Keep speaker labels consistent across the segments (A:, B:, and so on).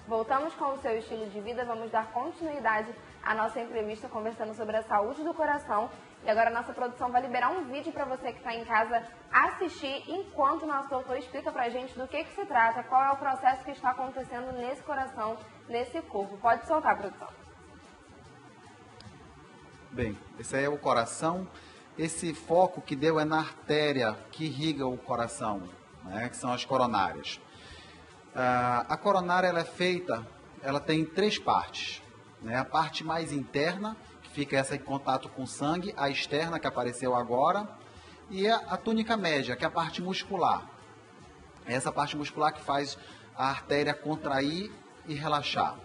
A: Voltamos com o seu estilo de vida, vamos dar continuidade à nossa entrevista conversando sobre a saúde do coração. E agora a nossa produção vai liberar um vídeo para você que está em casa assistir, enquanto o nosso doutor explica para a gente do que se trata, qual é o processo que está acontecendo nesse coração, nesse corpo. Pode soltar, produção.
B: Bem, esse aí é o coração. Esse foco que deu é na artéria que irriga o coração, né, que são as coronárias. A coronária ela tem 3 partes, né? A parte mais interna, que fica essa em contato com o sangue, a externa, que apareceu agora, e a túnica média, que é a parte muscular. É essa parte muscular que faz a artéria contrair e relaxar.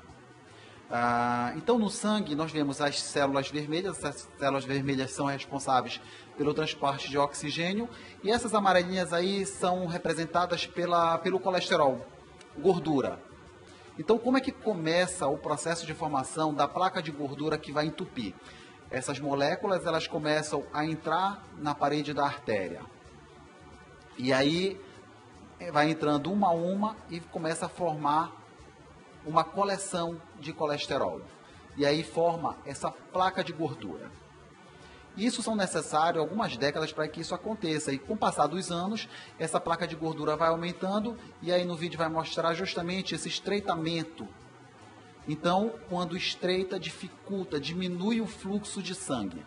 B: Então, no sangue, nós vemos as células vermelhas. Essas células vermelhas são responsáveis pelo transporte de oxigênio, e essas amarelinhas aí são representadas pelo colesterol, gordura. Então, como é que começa o processo de formação da placa de gordura que vai entupir? Essas moléculas, elas começam a entrar na parede da artéria. E aí, vai entrando uma a uma e começa a formar uma coleção de colesterol. E aí forma essa placa de gordura. Isso são necessárias algumas décadas para que isso aconteça. E com o passar dos anos, essa placa de gordura vai aumentando, e aí no vídeo vai mostrar justamente esse estreitamento. Então, quando estreita, dificulta, diminui o fluxo de sangue.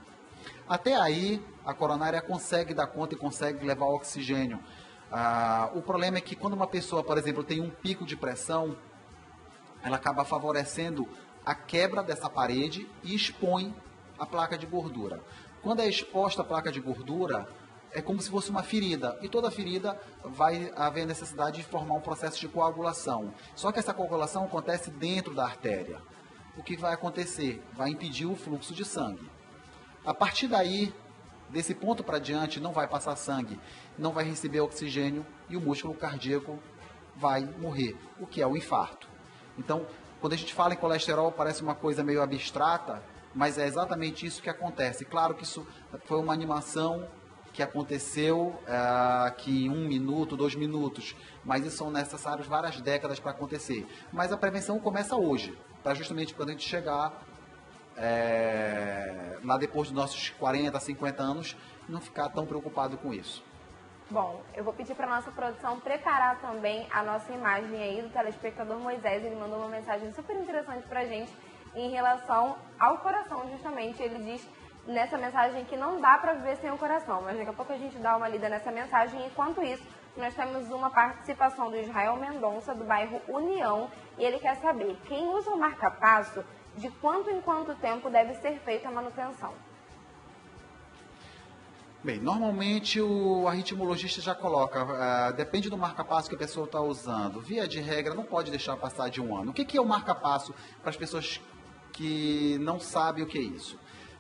B: Até aí, a coronária consegue dar conta e consegue levar oxigênio. O problema é que quando uma pessoa, por exemplo, tem um pico de pressão, ela acaba favorecendo a quebra dessa parede e expõe a placa de gordura. Quando é exposta a placa de gordura, é como se fosse uma ferida. E toda ferida vai haver necessidade de formar um processo de coagulação. Só que essa coagulação acontece dentro da artéria. O que vai acontecer? Vai impedir o fluxo de sangue. A partir daí, desse ponto para diante, não vai passar sangue, não vai receber oxigênio e o músculo cardíaco vai morrer, o que é o infarto. Então, quando a gente fala em colesterol, parece uma coisa meio abstrata, mas é exatamente isso que acontece. Claro que isso foi uma animação que aconteceu aqui em 1 minuto, 2 minutos, mas isso são necessárias várias décadas para acontecer. Mas a prevenção começa hoje, para justamente quando a gente chegar lá depois dos nossos 40, 50 anos, não ficar tão preocupado com isso.
A: Bom, eu vou pedir para a nossa produção preparar também a nossa imagem aí do telespectador Moisés. Ele mandou uma mensagem super interessante para a gente em relação ao coração, justamente. Ele diz nessa mensagem que não dá para viver sem o coração, mas daqui a pouco a gente dá uma lida nessa mensagem. Enquanto isso, nós temos uma participação do Israel Mendonça, do bairro União, e ele quer saber: quem usa o marca-passo, de quanto em quanto tempo deve ser feita a manutenção?
B: Bem, normalmente o arritmologista já coloca, depende do marca-passo que a pessoa está usando. Via de regra, não pode deixar passar de 1 ano. O que é o marca-passo para as pessoas que não sabem o que é isso?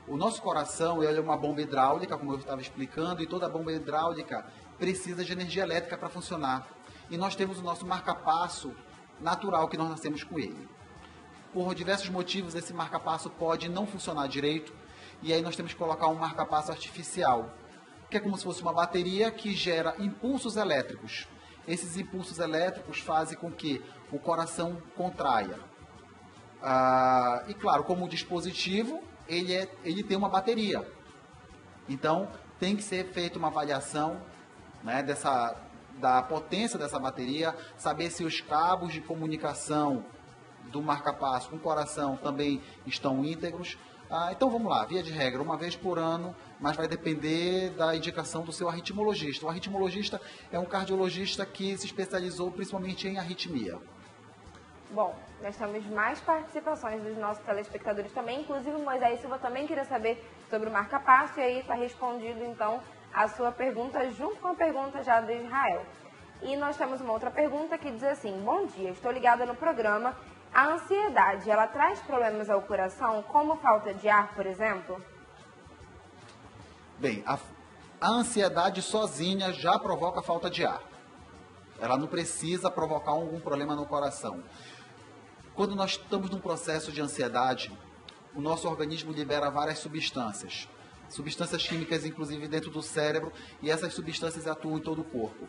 B: O nosso coração ele é uma bomba hidráulica, como eu estava explicando, e toda bomba hidráulica precisa de energia elétrica para funcionar. E nós temos o nosso marca-passo natural, que nós nascemos com ele. Por diversos motivos, esse marca-passo pode não funcionar direito, e aí nós temos que colocar um marca-passo artificial, que é como se fosse uma bateria que gera impulsos elétricos. Esses impulsos elétricos fazem com que o coração contraia. E claro, como dispositivo, ele tem uma bateria. Então, tem que ser feita uma avaliação, né, da potência dessa bateria, saber se os cabos de comunicação do marca-passo com o coração também estão íntegros. Então vamos lá, via de regra, 1 vez por ano, mas vai depender da indicação do seu arritmologista. O arritmologista é um cardiologista que se especializou principalmente em arritmia.
A: Bom, nós temos mais participações dos nossos telespectadores também, inclusive o Moisés Silva também queria saber sobre o marca-passo, e aí está respondido então a sua pergunta junto com a pergunta já do Israel. E nós temos uma outra pergunta que diz assim: bom dia, estou ligada no programa. A ansiedade, ela traz problemas ao coração, como falta de ar, por exemplo?
B: Bem, a ansiedade sozinha já provoca falta de ar. Ela não precisa provocar algum problema no coração. Quando nós estamos num processo de ansiedade, o nosso organismo libera várias substâncias. Substâncias químicas, inclusive, dentro do cérebro, e essas substâncias atuam em todo o corpo.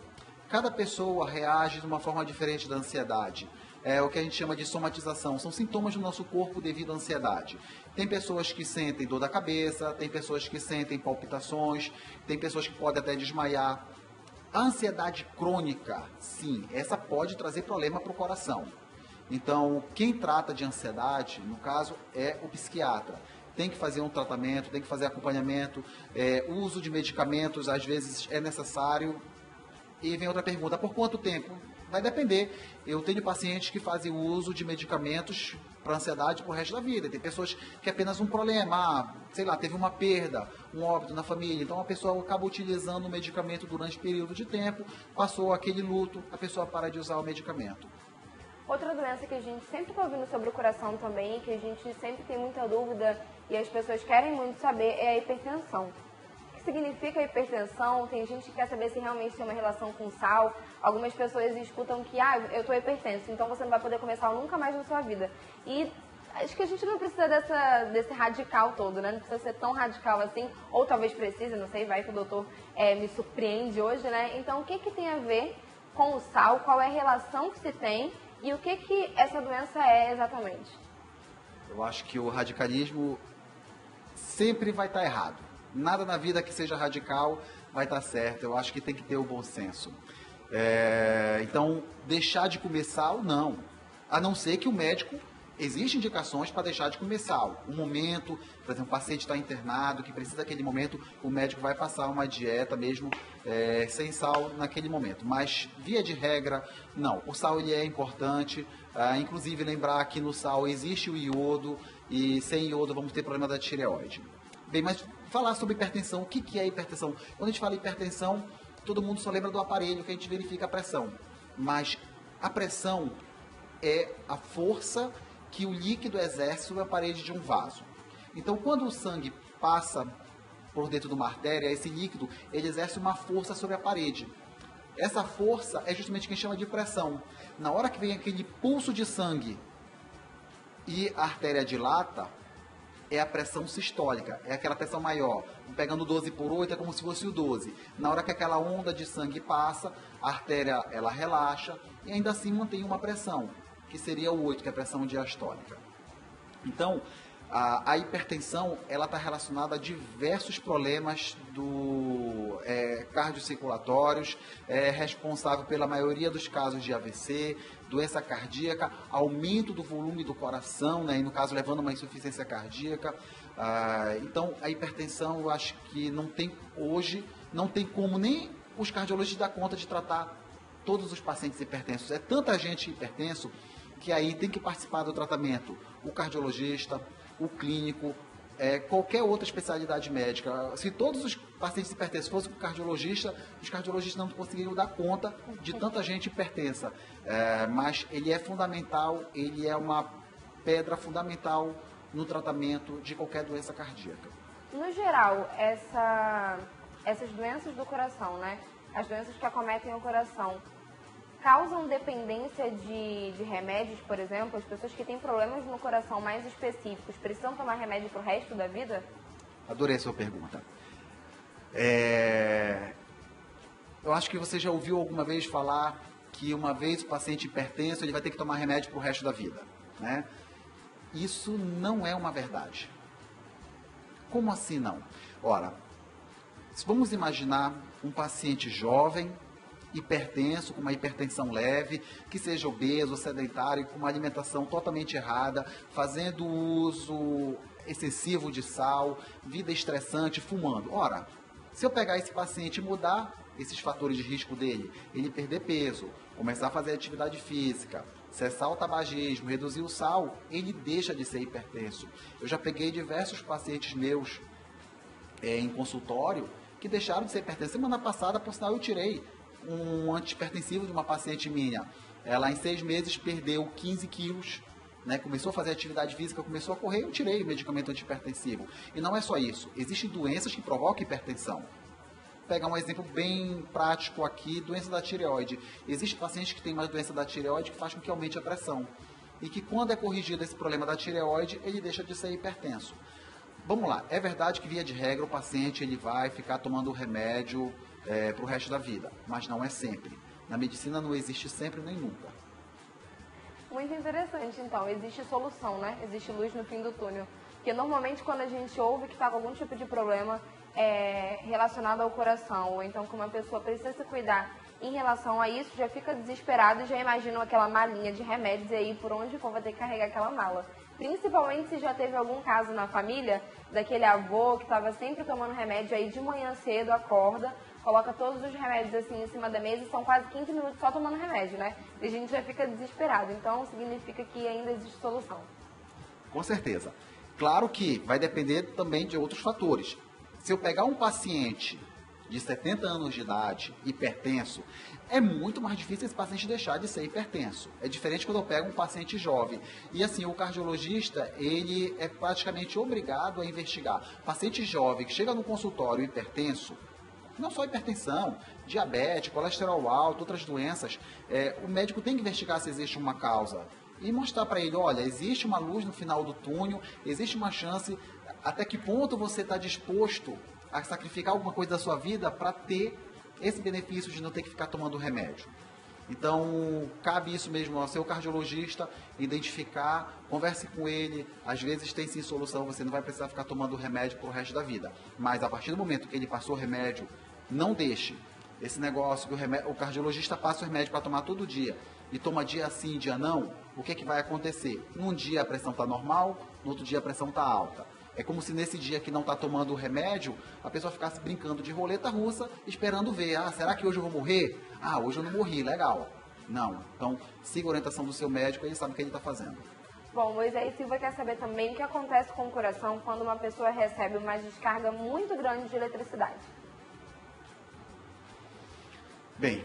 B: Cada pessoa reage de uma forma diferente da ansiedade. é o que a gente chama de somatização. São sintomas do nosso corpo devido à ansiedade. Tem pessoas que sentem dor da cabeça, tem pessoas que sentem palpitações, tem pessoas que podem até desmaiar. A ansiedade crônica, sim, essa pode trazer problema para o coração. Então, quem trata de ansiedade, no caso, é o psiquiatra. Tem que fazer um tratamento, tem que fazer acompanhamento, o uso de medicamentos às vezes é necessário. E vem outra pergunta, por quanto tempo? Vai depender. Eu tenho pacientes que fazem o uso de medicamentos para ansiedade pro resto da vida. Tem pessoas que é apenas um problema, sei lá, teve uma perda, um óbito na família. Então a pessoa acaba utilizando o medicamento durante período de tempo, passou aquele luto, a pessoa para de usar o medicamento.
A: Outra doença que a gente sempre está ouvindo sobre o coração também, que a gente sempre tem muita dúvida e as pessoas querem muito saber, é a hipertensão. O que significa a hipertensão? Tem gente que quer saber se realmente tem uma relação com sal. Algumas pessoas escutam que, eu estou hipertenso, então você não vai poder comer sal nunca mais na sua vida. E acho que a gente não precisa desse radical todo, né? Não precisa ser tão radical assim, ou talvez precise, não sei, vai que o doutor me surpreende hoje, né? Então, o que tem a ver com o sal? Qual é a relação que se tem? E o que essa doença é exatamente?
B: Eu acho que o radicalismo sempre vai estar errado. Nada na vida que seja radical vai estar certo. Eu acho que tem que ter o bom senso. Então, deixar de comer sal, não. A não ser que o médico... Existem indicações para deixar de comer sal. Um momento, por exemplo, o paciente está internado, que precisa daquele momento, o médico vai passar uma dieta mesmo sem sal naquele momento. Mas, via de regra, não. O sal ele é importante. Inclusive, lembrar que no sal existe o iodo e sem iodo vamos ter problema da tireoide. Bem, mas falar sobre hipertensão, o que é hipertensão? Quando a gente fala hipertensão, todo mundo só lembra do aparelho que a gente verifica a pressão. Mas a pressão é a força que o líquido exerce sobre a parede de um vaso. Então, quando o sangue passa por dentro de uma artéria, esse líquido, ele exerce uma força sobre a parede. Essa força é justamente o que a gente chama de pressão. Na hora que vem aquele pulso de sangue e a artéria dilata, é a pressão sistólica, é aquela pressão maior. Pegando 12 por 8 é como se fosse o 12. Na hora que aquela onda de sangue passa, a artéria ela relaxa e ainda assim mantém uma pressão, que seria o 8, que é a pressão diastólica. Então, a hipertensão ela está relacionada a diversos problemas cardiocirculatórios, é responsável pela maioria dos casos de AVC, doença cardíaca, aumento do volume do coração, né, e no caso levando a uma insuficiência cardíaca. Então, a hipertensão, eu acho que hoje não tem como nem os cardiologistas dar conta de tratar todos os pacientes hipertensos. É tanta gente hipertenso que aí tem que participar do tratamento o cardiologista, o clínico, qualquer outra especialidade médica. Se todos os pacientes hipertensos fossem com cardiologista, os cardiologistas não conseguiriam dar conta de tanta gente hipertensa. Mas ele é fundamental, ele é uma pedra fundamental no tratamento de qualquer doença cardíaca.
A: No geral, essas doenças do coração, né? As doenças que acometem o coração, causam dependência de remédios, por exemplo? As pessoas que têm problemas no coração mais específicos precisam tomar remédio para o resto da vida?
B: Adorei a sua pergunta. Eu acho que você já ouviu alguma vez falar que uma vez o paciente hipertenso ele vai ter que tomar remédio para o resto da vida, né? Isso não é uma verdade. Como assim não? Ora, vamos imaginar um paciente jovem, hipertenso, com uma hipertensão leve, que seja obeso, sedentário, com uma alimentação totalmente errada, fazendo uso excessivo de sal, vida estressante, fumando. Ora, se eu pegar esse paciente e mudar esses fatores de risco dele, ele perder peso, começar a fazer atividade física, cessar o tabagismo, reduzir o sal, ele deixa de ser hipertenso. Eu já peguei diversos pacientes meus em consultório que deixaram de ser hipertensos. Semana passada, por sinal, eu tirei um antihipertensivo de uma paciente minha. Ela, em 6 meses, perdeu 15 quilos, né? Começou a fazer atividade física, começou a correr, eu tirei o medicamento antihipertensivo. E não é só isso. Existem doenças que provocam hipertensão. Vou pegar um exemplo bem prático aqui, doença da tireoide. Existem pacientes que têm uma doença da tireoide que faz com que aumente a pressão. E que quando é corrigido esse problema da tireoide, ele deixa de ser hipertenso. Vamos lá, é verdade que via de regra o paciente ele vai ficar tomando remédio para o resto da vida, mas não é sempre. Na medicina não existe sempre nem nunca.
A: Muito interessante, então. Existe solução, né? Existe luz no fim do túnel. Porque normalmente quando a gente ouve que está com algum tipo de problema relacionado ao coração, ou então que uma pessoa precisa se cuidar em relação a isso, já fica desesperado e já imagina aquela malinha de remédios e aí por onde for vai ter que carregar aquela mala. Principalmente se já teve algum caso na família, daquele avô que estava sempre tomando remédio, aí de manhã cedo acorda, coloca todos os remédios assim em cima da mesa e são quase 15 minutos só tomando remédio, né? E a gente já fica desesperado. Então significa que ainda existe solução.
B: Com certeza. Claro que vai depender também de outros fatores. Se eu pegar um paciente de 70 anos de idade, hipertenso, é muito mais difícil esse paciente deixar de ser hipertenso. É diferente quando eu pego um paciente jovem. E assim, o cardiologista, ele é praticamente obrigado a investigar. Paciente jovem que chega no consultório hipertenso, não só hipertensão, diabetes, colesterol alto, outras doenças, o médico tem que investigar se existe uma causa. E mostrar para ele, olha, existe uma luz no final do túnel, existe uma chance, até que ponto você está disposto a sacrificar alguma coisa da sua vida para ter esse benefício de não ter que ficar tomando remédio. Então, cabe isso mesmo ao seu cardiologista, identificar, converse com ele, às vezes tem sim solução, você não vai precisar ficar tomando remédio para o resto da vida. Mas a partir do momento que ele passou o remédio, não deixe esse negócio que o cardiologista passa o remédio para tomar todo dia e toma dia sim, dia não, o que vai acontecer? Num dia a pressão está normal, no outro dia a pressão está alta. É como se nesse dia que não está tomando o remédio, a pessoa ficasse brincando de roleta russa, esperando ver, será que hoje eu vou morrer? Hoje eu não morri, legal. Não, então siga a orientação do seu médico, ele sabe o que ele está fazendo.
A: Bom, Moisés Silva quer saber também o que acontece com o coração quando uma pessoa recebe uma descarga muito grande de eletricidade.
B: Bem,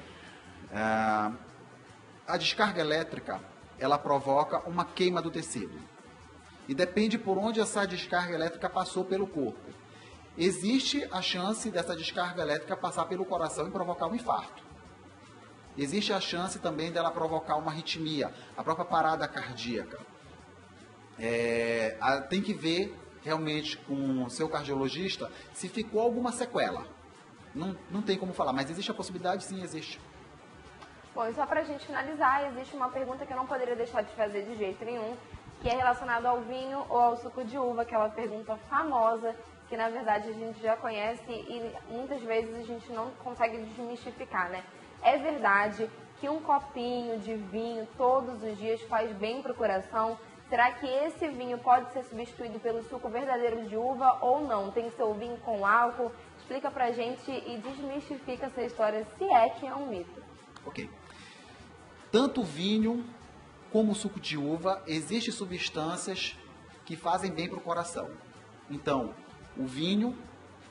B: a descarga elétrica, ela provoca uma queima do tecido. E depende por onde essa descarga elétrica passou pelo corpo. Existe a chance dessa descarga elétrica passar pelo coração e provocar um infarto. Existe a chance também dela provocar uma arritmia, a própria parada cardíaca. Tem que ver realmente com o seu cardiologista se ficou alguma sequela. Não tem como falar, mas existe a possibilidade? Sim, existe.
A: Bom, e só para a gente finalizar, existe uma pergunta que eu não poderia deixar de fazer de jeito nenhum, que é relacionada ao vinho ou ao suco de uva, que é uma pergunta famosa, que na verdade a gente já conhece e muitas vezes a gente não consegue desmistificar, né? É verdade que um copinho de vinho todos os dias faz bem para o coração? Será que esse vinho pode ser substituído pelo suco verdadeiro de uva ou não? Tem que ser o vinho com álcool? Explica pra gente e desmistifica essa história, se é que é um mito.
B: Ok. Tanto o vinho como o suco de uva, existem substâncias que fazem bem para o coração. Então, o vinho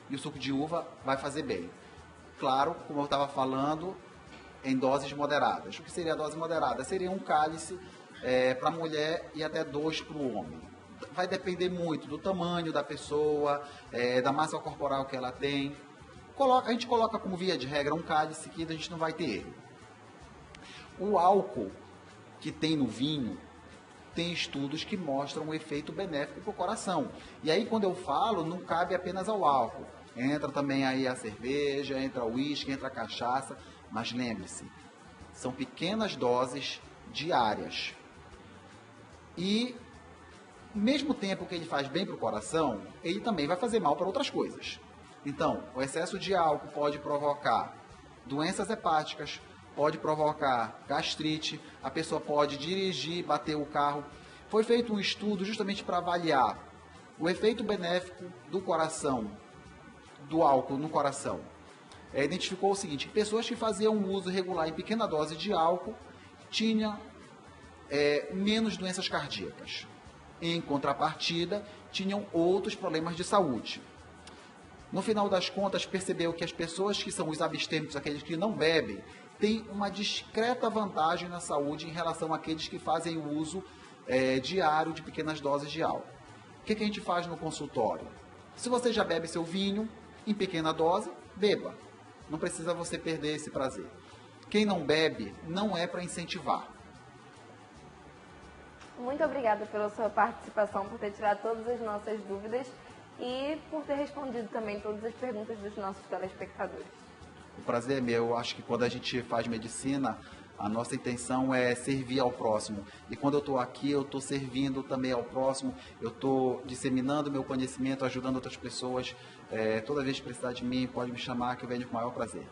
B: e o suco de uva vai fazer bem. Claro, como eu estava falando, em doses moderadas. O que seria a dose moderada? Seria um cálice para a mulher e até 2 para o homem. Vai depender muito do tamanho da pessoa, da massa corporal que ela tem. A gente coloca como via de regra um cálice que a gente não vai ter erro. O álcool que tem no vinho, tem estudos que mostram um efeito benéfico para o coração. E aí, quando eu falo, não cabe apenas ao álcool. Entra também aí a cerveja, entra o uísque, entra a cachaça. Mas lembre-se, são pequenas doses diárias. E, ao mesmo tempo que ele faz bem para o coração, ele também vai fazer mal para outras coisas. Então, o excesso de álcool pode provocar doenças hepáticas, pode provocar gastrite, a pessoa pode dirigir, bater o carro. Foi feito um estudo justamente para avaliar o efeito benéfico do coração, do álcool no coração. Identificou o seguinte: pessoas que faziam um uso regular em pequena dose de álcool tinham menos doenças cardíacas. Em contrapartida, tinham outros problemas de saúde. No final das contas, percebeu que as pessoas que são os abstêmios, aqueles que não bebem, têm uma discreta vantagem na saúde em relação àqueles que fazem o uso diário de pequenas doses de álcool. O que a gente faz no consultório? Se você já bebe seu vinho em pequena dose, beba. Não precisa você perder esse prazer. Quem não bebe, não é para incentivar.
A: Muito obrigada pela sua participação, por ter tirado todas as nossas dúvidas e por ter respondido também todas as perguntas dos nossos telespectadores.
B: O prazer é meu. Eu acho que quando a gente faz medicina, A nossa intenção é servir ao próximo. E quando eu estou aqui, eu estou servindo também ao próximo, eu estou disseminando meu conhecimento, ajudando outras pessoas. Toda vez que precisar de mim, pode me chamar, que eu venho com o maior prazer.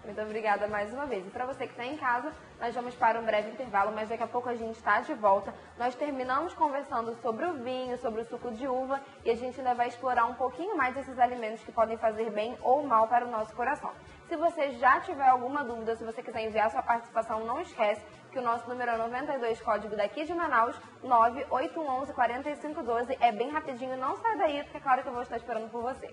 A: Muito obrigada mais uma vez. E para você que está em casa, nós vamos para um breve intervalo, mas daqui a pouco a gente está de volta. Nós terminamos conversando sobre o vinho, sobre o suco de uva e a gente ainda vai explorar um pouquinho mais esses alimentos que podem fazer bem ou mal para o nosso coração. Se você já tiver alguma dúvida, se você quiser enviar sua participação, não esquece que o nosso número é 92, código daqui de Manaus, 98111 4512. É bem rapidinho, não sai daí, porque é claro que eu vou estar esperando por você.